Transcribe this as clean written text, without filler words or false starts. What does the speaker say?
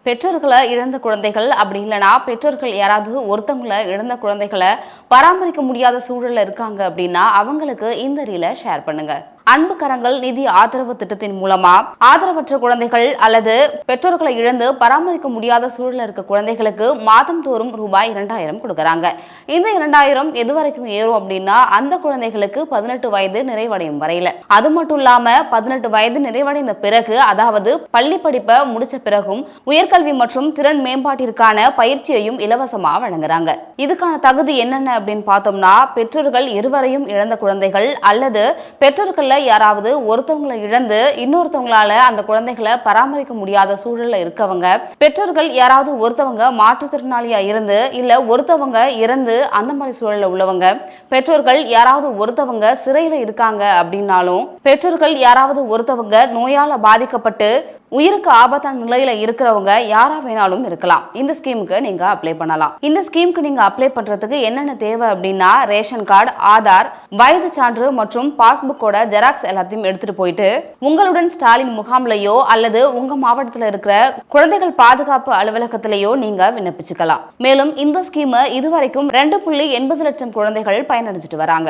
பெற்றோர்களை இழந்த குழந்தைகள் அப்படி இல்லைனா பெற்றோர்கள் யாராவது ஒருத்தவங்களை இழந்த குழந்தைகளை பராமரிக்க முடியாத சூழல்ல இருக்காங்க அப்படின்னா அவங்களுக்கு இந்த ரீலை ஷேர் பண்ணுங்க. அன்பு கரங்கள் நிதி ஆதரவு திட்டத்தின் மூலமா ஆதரவற்ற குழந்தைகள் அல்லது பெற்றோர்களை இழந்து பராமரிக்க முடியாத சூழல்ல இருக்க குழந்தைகளுக்கு மாதம் தோறும் ரூபாய் 2000 கொடுக்கறாங்க. இந்த 2000 எது வரைக்கும் ஏறும் அப்படின்னா அந்த குழந்தைகளுக்கு 18 வயது நிறைவடையும் வரையில. அது மட்டும் இல்லாம 18 வயது நிறைவடைந்த பிறகு, அதாவது பள்ளி படிப்பை முடிச்ச பிறகும் உயர்கல்வி மற்றும் திறன் மேம்பாட்டிற்கான பயிற்சியையும் இலவசமா வழங்குறாங்க. இதுக்கான தகுதி என்னென்ன அப்படின்னு பார்த்தோம்னா, பெற்றோர்கள் இருவரையும் இழந்த குழந்தைகள் அல்லது பெற்றோர்கள் யாராவது ஒருத்தவங்களை இழந்து இன்னொருத்தவங்களால அந்த குழந்தைகளை பராமரிக்க முடியாத சூழல்ல இருக்கவங்க, பெற்றோர்கள் யாராவது ஒருத்தவங்க மாற்றுத்திறனாளியா இருந்து இல்ல ஒருத்தவங்க இறந்து அந்த மாதிரி சூழல்ல உள்ளவங்க, பெற்றோர்கள் யாராவது ஒருத்தவங்க சிறையில இருக்காங்க அப்படின்னாலும், பெற்றோர்கள் யாராவது ஒருத்தவங்க நோயால பாதிக்கப்பட்டு உயிருக்கு ஆபத்தான நிலையில இருக்கிறவங்க யாரா வேணாலும் இருக்கலாம். இந்த ஸ்கீமுக்கு நீங்க அப்ளை பண்ணலாம். இந்த ஸ்கீமுக்கு நீங்க அப்ளை பண்றதுக்கு என்னென்ன தேவை அப்படின்னா, ரேஷன் கார்டு, ஆதார், வயது சான்று மற்றும் பாஸ்புக்கோட ஜெராக்ஸ் எல்லாத்தையும் எடுத்துட்டு போயிட்டு உங்களுடன் ஸ்டாலின் முகாம்லயோ அல்லது உங்க மாவட்டத்தில் இருக்கிற குழந்தைகள் பாதுகாப்பு அலுவலகத்திலேயோ நீங்க விண்ணப்பிச்சுக்கலாம். மேலும் இந்த ஸ்கீமை இதுவரைக்கும் 2.80 லட்சம் குழந்தைகள் பயனடைஞ்சிட்டு வராங்க.